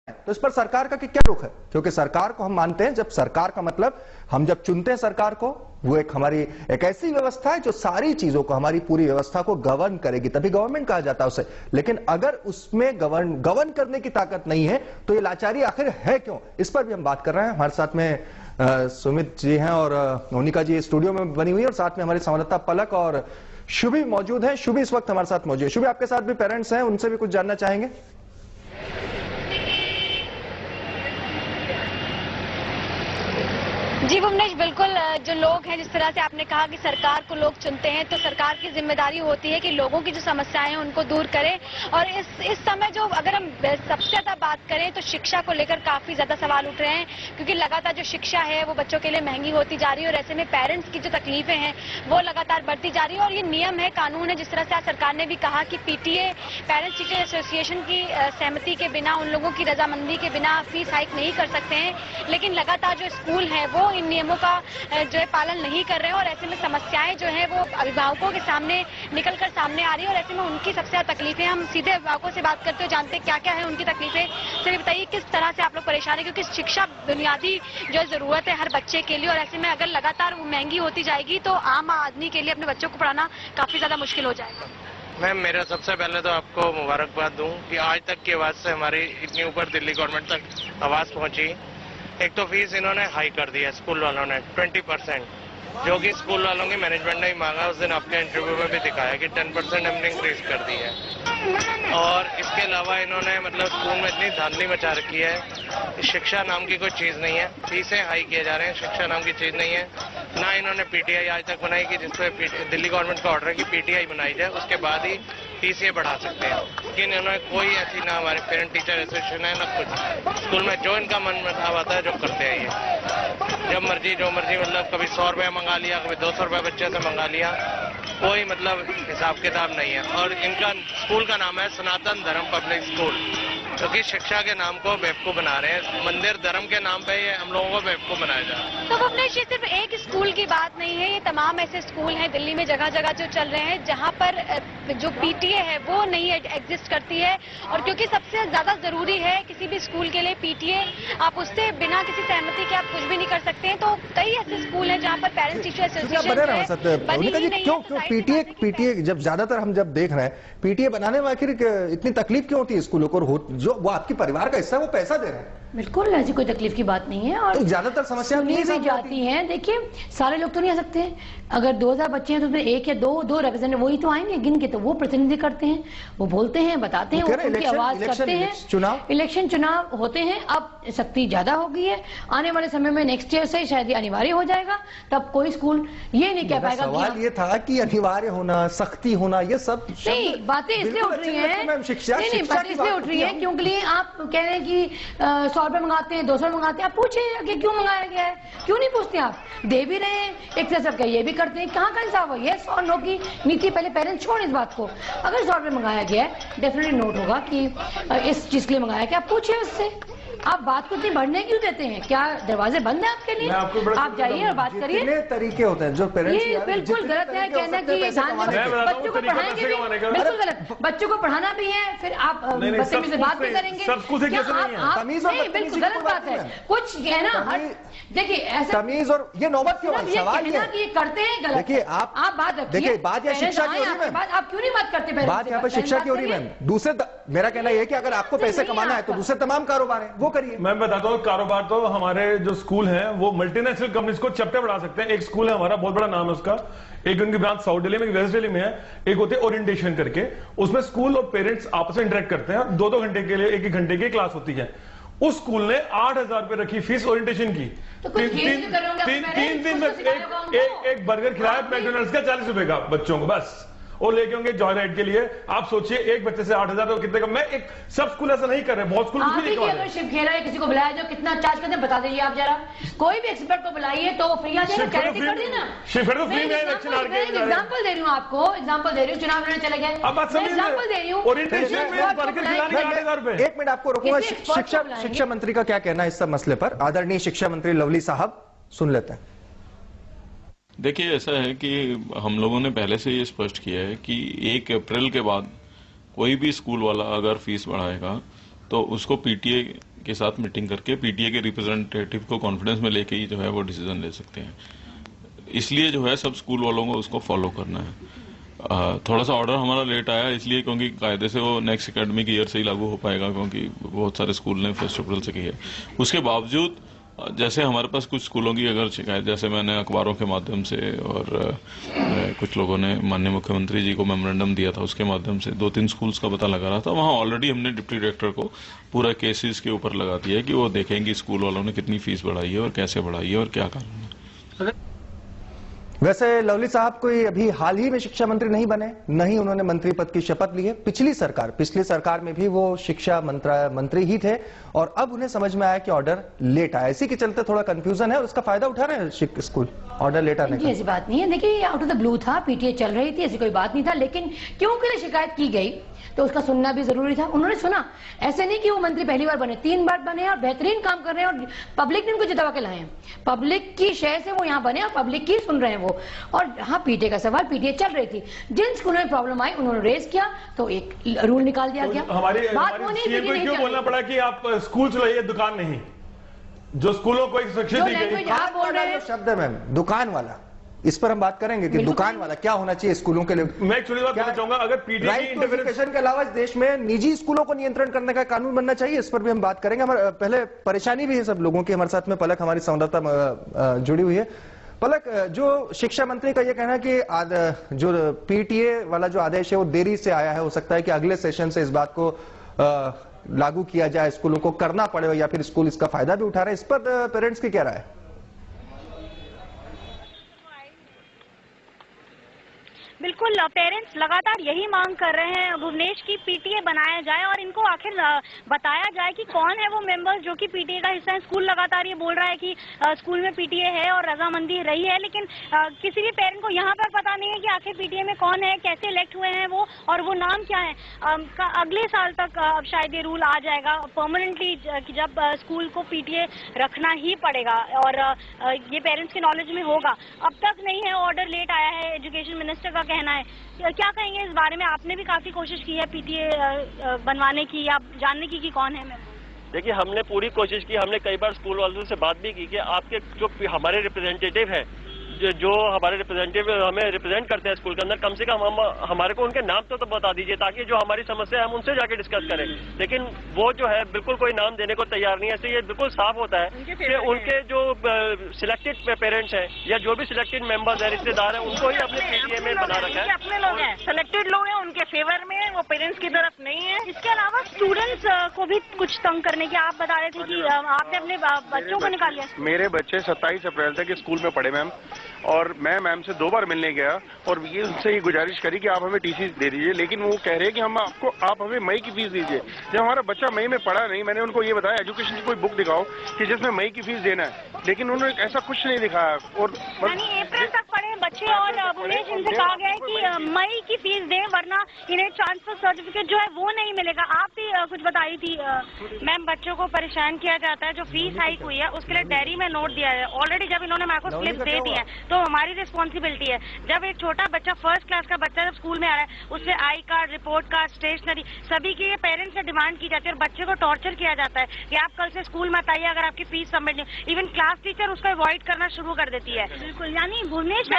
तो इस पर सरकार का क्या रुख है? क्योंकि सरकार को हम मानते हैं, जब सरकार का मतलब हम जब चुनते हैं सरकार को, वो एक ऐसी व्यवस्था है जो सारी चीजों को, हमारी पूरी व्यवस्था को गवर्न करेगी, तभी गवर्नमेंट कहा जाता है उसे। लेकिन अगर उसमें गवर्न करने की ताकत नहीं है तो ये लाचारी आखिर है क्यों? इस पर भी हम बात कर रहे हैं। हमारे साथ में सुमित जी हैं और मोनिका जी स्टूडियो में बनी हुई है, और साथ में हमारे संवाददाता पलक और शुभी मौजूद है। शुभी इस वक्त हमारे साथ मौजूद है। शुभी, आपके साथ भी पेरेंट्स हैं, उनसे भी कुछ जानना चाहेंगे? जी भुवनेश, बिल्कुल। जो लोग हैं, जिस तरह से आपने कहा कि सरकार को लोग चुनते हैं, तो सरकार की जिम्मेदारी होती है कि लोगों की जो समस्याएं हैं उनको दूर करें। और इस समय जो अगर हम सबसे ज्यादा बात करें तो शिक्षा को लेकर काफी ज्यादा सवाल उठ रहे हैं, क्योंकि लगातार जो शिक्षा है वो बच्चों के लिए महंगी होती जा रही है, और ऐसे में पेरेंट्स की जो तकलीफें हैं वो लगातार बढ़ती जा रही है। और ये नियम है, कानून है, जिस तरह से आज सरकार ने भी कहा कि पीटीए, पेरेंट्स टीचर एसोसिएशन की सहमति के बिना, उन लोगों की रजामंदी के बिना फीस हाइक नहीं कर सकते हैं। लेकिन लगातार जो स्कूल है वो इन नियमों का जो है पालन नहीं कर रहे हैं, और ऐसे में समस्याएं जो है वो अभिभावकों के सामने निकलकर सामने आ रही है। और ऐसे में उनकी सबसे ज्यादा तकलीफें, हम सीधे अभिभावकों से बात करते हुए जानते हैं क्या क्या है उनकी तकलीफें। सर बताइए, किस तरह से आप लोग परेशान है? क्योंकि शिक्षा बुनियादी जो जरूरत है हर बच्चे के लिए, और ऐसे में अगर लगातार वो महंगी होती जाएगी तो आम आदमी के लिए अपने बच्चों को पढ़ाना काफी ज्यादा मुश्किल हो जाएगा। मैम, मेरा सबसे पहले तो आपको मुबारकबाद दूं कि आज तक की आवाज से हमारी इतनी ऊपर दिल्ली गवर्नमेंट तक आवाज पहुंची। एक तो फीस इन्होंने हाई कर दिया स्कूल वालों ने 20%, जो कि स्कूल वालों की मैनेजमेंट ने ही मांगा। उस दिन आपके इंटरव्यू में भी दिखाया कि 10% हमने इंक्रीज कर दी है। और इसके अलावा इन्होंने मतलब स्कूल में इतनी धांधली मचा रखी है, शिक्षा नाम की कोई चीज नहीं है, फीसें हाई किए जा रहे हैं, शिक्षा नाम की चीज नहीं है। ना इन्होंने पीटीआई आज तक बनाई कि जिसपे दिल्ली गवर्नमेंट का ऑर्डर है कि पीटीआई बनाई जाए, उसके बाद ही फीसें बढ़ा सकते हैं। लेकिन इन्होंने कोई ऐसी, ना हमारे पेरेंट टीचर एसोसिएशन है ना कुछ, स्कूल में जो इनका मन मुताबिक आता है जो करते हैं ये, जब मर्जी जो मर्जी, मतलब कभी 100 रुपया मंगा लिया, कभी 200 रुपया बच्चे से मंगा लिया, कोई मतलब हिसाब किताब नहीं है। और इनका स्कूल का नाम है सनातन धर्म पब्लिक स्कूल, क्योंकि शिक्षा के नाम को बेवकूफ बना रहे हैं। मंदिर धर्म के नाम पे ये हम लोगों को बेवकूफ बनाया जा रहा है। तो भुवनेश, ये सिर्फ एक स्कूल की बात नहीं है, ये तमाम ऐसे स्कूल हैं दिल्ली में जगह जगह जो चल रहे हैं जहां पर जो पीटीए है वो नहीं एग्जिस्ट करती है। और क्योंकि सबसे ज्यादा जरूरी है किसी भी स्कूल के लिए पीटीए, आप उससे बिना किसी सहमति के आप कुछ भी नहीं कर सकते हैं। तो कई ऐसे स्कूल हैं जहां पर पेरेंट्स टीचर एसोसिएशन बनी ही नहीं है। पीटीए जब ज्यादातर हम जब देख रहे हैं, पीटीए बनाने में आखिर इतनी तकलीफ क्यों होती है स्कूलों को? जो वो आपके परिवार का हिस्सा है, वो पैसा दे रहे हैं। बिल्कुल ऐसी कोई तकलीफ की बात नहीं है। और तो ज्यादातर समस्या भी जाती हैं। देखिए, सारे लोग तो नहीं आ सकते हैं। अगर 2000 बच्चे हैं तो उसमें एक या दो रिप्रेजेंटेटिव वही तो आएंगे गिन के, तो वो प्रतिनिधि करते हैं, वो बोलते हैं, बताते हैं, उनकी आवाज करते हैं। इलेक्शन चुनाव होते हैं। अब सख्ती ज्यादा हो गई है, आने वाले समय में नेक्स्ट ईयर से शायद ये अनिवार्य हो जाएगा, तब कोई स्कूल ये नहीं कह पाएगा। सवाल ये था कि अनिवार्य होना, सख्ती होना, ये सब नहीं बातें इसलिए उठ रही है, नहीं बातें इसलिए उठ रही है क्योंकि आप कह रहे हैं कि 100 रुपए मंगाते हैं, 200 मंगाते हैं। आप पूछे कि क्यों मंगाया गया है, क्यों नहीं पूछते? आप दे भी रहे हैं, एक से सब ये भी करते हैं। कहाँ का हिसाब है? यस और नो की नीति। पहले पेरेंट्स छोड़ इस बात को। अगर 100 रुपए मंगाया गया है, डेफिनेटली नोट होगा कि इस चीज के लिए मंगाया गया। आप पूछे उससे। आप बात को इतनी बढ़ने क्यों देते हैं? क्या दरवाजे बंद है आपके लिए? आप जाइए और बात करिए। कितने तरीके होते हैं जो पेरेंट्स, ये बिल्कुल गलत है कहना कि बच्चों को पढ़ाएंगे भी, बिल्कुल गलत। बच्चों को पढ़ाना भी है, फिर आप बदतमीजी से बात भी करेंगे, नहीं बिल्कुल गलत बात है। कुछ कहना, देखिए ऐसा तमीज और ये नौबत क्यों? सवाल ये करते हैं गलत। देखिए आप बात रखिए। देखिए, बात यह शिक्षा की हो रही है, आप क्यों नहीं बात करते? बात यहाँ पर शिक्षा की हो रही है मैम। दूसरे, मेरा कहना यह है कि अगर आपको पैसे कमाना है तो दूसरे तमाम कारोबार है, वो करिए। मैं बताता हूँ, कारोबार तो हमारे जो स्कूल हैं वो मल्टीनेशनल कंपनीज को चपटे बढ़ा सकते हैं। एक स्कूल है हमारा, बहुत बड़ा नाम है उसका, एक उनकी ब्रांच साउथ दिल्ली में, वेस्ट दिल्ली में है। एक होती है ओरिएंटेशन करके, उसमें स्कूल और पेरेंट्स आपस में इंटरेक्ट करते हैं। 2-2 घंटे के लिए 1-1 घंटे की क्लास होती है। उस स्कूल ने 8000 रुपए रखी फीस ओरिएंटेशन की। तीन दिन में एक बर्गर खिलाया मैकडॉनल्ड्स का 40 रुपए का बच्चों को, बस। वो लेके होंगे जॉय राइड के लिए। आप सोचिए, एक बच्चे से 8000 तो कितने का? मैं एक सब स्कूल ऐसा नहीं कर रहे, बहुत स्कूल कुछ भी नहीं कर रहे। शिव खेरा है, किसी को बुलाया जो कितना चार्ज करते हैं बता दीजिए आप जरा। कोई भी एक्सपर्ट को बुलाइए तो फ्री आ जाएगा, चैरिटी कर दी ना। शिवखेड़ा तो फ्री में एग्जाम्पल दे रही हूँ आपको, एग्जाम्पल दे रही हूँ। चुनाव लड़ने चले गए, एग्जाम्पल दे रही हूँ। एक मिनट आपको रोकूंगा। शिक्षा मंत्री का क्या कहना है इस सब मसले पर? आदरणीय शिक्षा मंत्री लवली साहब, सुन लेते हैं। देखिए, ऐसा है कि हम लोगों ने पहले से ये स्पष्ट किया है कि 1 अप्रैल के बाद कोई भी स्कूल वाला अगर फीस बढ़ाएगा तो उसको पीटीए के साथ मीटिंग करके पीटीए के रिप्रेजेंटेटिव को कॉन्फिडेंस में लेके ही जो है वो डिसीजन ले सकते हैं। इसलिए जो है सब स्कूल वालों को उसको फॉलो करना है। थोड़ा सा ऑर्डर हमारा लेट आया इसलिए क्योंकि कायदे से वो नेक्स्ट एकेडमिक ईयर से ही लागू हो पाएगा, क्योंकि बहुत सारे स्कूल ने 1 अप्रैल से की है। उसके बावजूद जैसे हमारे पास कुछ स्कूलों की अगर शिकायत, जैसे मैंने अखबारों के माध्यम से और कुछ लोगों ने माननीय मुख्यमंत्री जी को मेमोरेंडम दिया था, उसके माध्यम से 2-3 स्कूल्स का पता लगा रहा था। वहाँ ऑलरेडी हमने डिप्टी डायरेक्टर को पूरा केसेस के ऊपर लगा दिया है कि वो देखेंगे स्कूल वालों ने कितनी फीस बढ़ाई है और कैसे बढ़ाई है और क्या कारण है। वैसे लवली साहब कोई अभी हाल ही में शिक्षा मंत्री नहीं बने, नहीं उन्होंने मंत्री पद की शपथ ली है। पिछली सरकार में भी वो शिक्षा मंत्री ही थे और अब उन्हें समझ में आया कि ऑर्डर लेट आया, इसी के चलते थोड़ा कंफ्यूजन है और उसका फायदा उठा रहे हैं स्कूल ऑर्डर लेट आने का। ऐसी बात नहीं है, देखिए आउट ऑफ द ब्लू था, पीटीए चल रही थी, ऐसी कोई बात नहीं था, लेकिन क्योंकि शिकायत की गई तो उसका सुनना भी जरूरी था। उन्होंने सुना, ऐसे नहीं कि वो मंत्री पहली बार बने, 3 बार बने और बेहतरीन काम कर रहे हैं और पब्लिक ने उनको जितवा के लाए हैं। पब्लिक की शय से वो यहाँ बने और पब्लिक की सुन रहे हैं वो। और हाँ, पीटीए का सवाल, पीटीए चल रही थी, जिन स्कूलों में प्रॉब्लम आई उन्होंने रेज किया तो एक रूल निकाल दिया गया। हमारे क्यों बोलना पड़ा कि आप स्कूल चलाइए, दुकान नहीं? जो स्कूलों को एक शिक्षा दी गई, आप बोल रहे हैं शब्द है मैम, दुकान वाला, इस पर हम बात करेंगे कि दुकान वाला क्या होना चाहिए स्कूलों के लिए। मैं एक छोटी बात कहना चाहूंगा, अगर पीटीए की एजुकेशन के अलावा देश में निजी स्कूलों को नियंत्रण करने का कानून बनना चाहिए, इस पर भी हम बात करेंगे। हमारे पहले परेशानी भी है सब लोगों की। हमारे साथ में पलक हमारी संवाददाता जुड़ी हुई है। पलक, जो शिक्षा मंत्री का ये कहना है कि जो पीटीए वाला जो आदेश है वो देरी से आया है, हो सकता है कि अगले सेशन से इस बात को लागू किया जाए, स्कूलों को करना पड़े या फिर स्कूल इसका फायदा भी उठा रहे हैं, इस पर पेरेंट्स की क्या राय है? बिल्कुल, पेरेंट्स लगातार यही मांग कर रहे हैं भुवनेश की पीटीए बनाया जाए और इनको आखिर बताया जाए कि कौन है वो मेंबर्स जो कि पीटीए का हिस्सा है। स्कूल लगातार ये बोल रहा है कि स्कूल में पीटीए है और रजामंदी रही है, लेकिन किसी भी पेरेंट को यहाँ पर पता नहीं है कि आखिर पीटीए में कौन है, कैसे इलेक्ट हुए हैं वो और वो नाम क्या है। अगले साल तक अब शायद ये रूल आ जाएगा परमानेंटली कि जब स्कूल को पीटीए रखना ही पड़ेगा और ये पेरेंट्स के नॉलेज में होगा। अब तक नहीं है, ऑर्डर लेट आया है, एजुकेशन मिनिस्टर का कहना है। क्या कहेंगे इस बारे में? आपने भी काफी कोशिश की है पीटीए बनवाने की या जानने की कि कौन है। देखिए, हमने पूरी कोशिश की, हमने कई बार स्कूल वालों से बात भी की कि आपके जो हमारे रिप्रेजेंटेटिव हैं, जो हमारे रिप्रेजेंटेटिव हमें रिप्रेजेंट करते हैं स्कूल के अंदर, कम से कम हमारे को उनके नाम तो बता दीजिए ताकि जो हमारी समस्या है हम उनसे जाके डिस्कस करें। लेकिन वो जो है बिल्कुल कोई नाम देने को तैयार नहीं है। इससे ये बिल्कुल साफ होता है कि उनके जो सिलेक्टेड पेरेंट्स हैं या जो भी सिलेक्टेड मेंबर्स हैं, रिश्तेदार हैं, उनको ही अपने पीटीए में बना रखा है। अपने लोग हैं, सिलेक्टेड लोग हैं, उनके फेवर में, वो पेरेंट्स की तरफ नहीं है। इसके अलावा स्टूडेंट्स को भी कुछ तंग करने की आप बता रहे थे कि आपने अपने बच्चों को निकाल लिया। मेरे बच्चे 27 अप्रैल तक स्कूल में पढ़े मैम, और मैं मैम से 2 बार मिलने गया और ये उनसे ये गुजारिश करी कि आप हमें टीसी दे दीजिए, लेकिन वो कह रहे हैं कि आप हमें मई की फीस दीजिए। जब हमारा बच्चा मई में पढ़ा नहीं, मैंने उनको ये बताया एजुकेशन की कोई बुक दिखाओ कि जिसमें मई की फीस देना है, लेकिन उन्होंने ऐसा कुछ नहीं दिखाया। और अप्रैल तक पढ़े बच्चे और भुवनेश, इनसे कहा गया है कि मई की फीस दें वरना इन्हें ट्रांसफर सर्टिफिकेट जो है वो नहीं मिलेगा। आप भी कुछ बताई थी। मैम, बच्चों को परेशान किया जाता है, जो फीस हाइक हुई है उसके लिए डायरी में नोट दिया है ऑलरेडी। जब इन्होंने मेरे को स्लिप दे दी है तो हमारी रिस्पॉन्सिबिलिटी है। जब एक छोटा बच्चा, 1st क्लास का बच्चा जब स्कूल में आ रहा है, उससे I card, report card, stationery सभी की पेरेंट्स से डिमांड की जाती है और बच्चे को टॉर्चर किया जाता है कि आप कल से स्कूल मत आइए अगर आपकी फीस सबमिट नहीं। इवन क्लास टीचर उसको अवॉइड करना शुरू कर देती है। बिल्कुल, यानी भुवनेश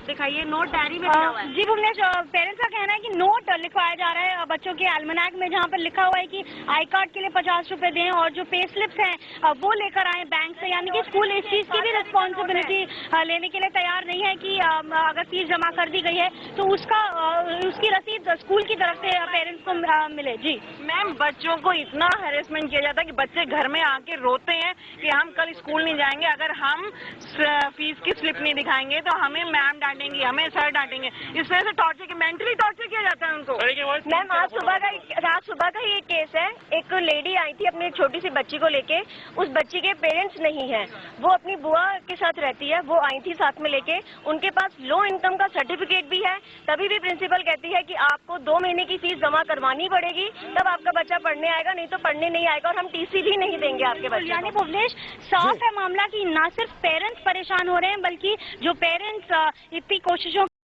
दिखाइए, नोट डायरी में लिखा हुआ है। जी भुवनेश, पेरेंट्स का कहना है कि नोट लिखवाया जा रहा है बच्चों के एल्मनाक में, जहाँ पर लिखा हुआ है कि आई कार्ड के लिए 50 रुपए दें और जो पे स्लिप्स हैं वो लेकर आए बैंक से। यानी कि स्कूल इस चीज की भी रिस्पॉन्सिबिलिटी लेने के लिए तैयार नहीं है कि अगर फीस जमा कर दी गई है तो उसकी रसीद स्कूल की तरफ से पेरेंट्स को मिले। जी मैम, बच्चों को इतना हैरेसमेंट किया जाता है कि बच्चे घर में आके रोते हैं कि हम कल स्कूल नहीं जाएंगे, अगर हम फीस की स्लिप नहीं दिखाएंगे तो हमें मैम डांटेंगी, हमें सर डांटेंगे। इस तरह से टॉर्चर, मेंटली टॉर्चर किया जाता है उनको। मैम, आज सुबह का ये केस है। एक लेडी आई थी अपनी छोटी सी बच्ची को लेके, उस बच्ची के पेरेंट्स नहीं है, वो अपनी बुआ के साथ रहती है, वो आई थी साथ में लेके, उनके पास लो इनकम का सर्टिफिकेट भी है। तभी भी प्रिंसिपल कहती है कि आपको 2 महीने की फीस जमा करवानी पड़ेगी, तब आपका बच्चा पढ़ने आएगा, नहीं तो पढ़ने नहीं आएगा और हम टीसी भी नहीं देंगे आपके बच्चे। यानी भुवनेश, साफ है मामला कि न सिर्फ पेरेंट्स परेशान हो रहे हैं बल्कि जो पेरेंट्स इतनी कोशिशों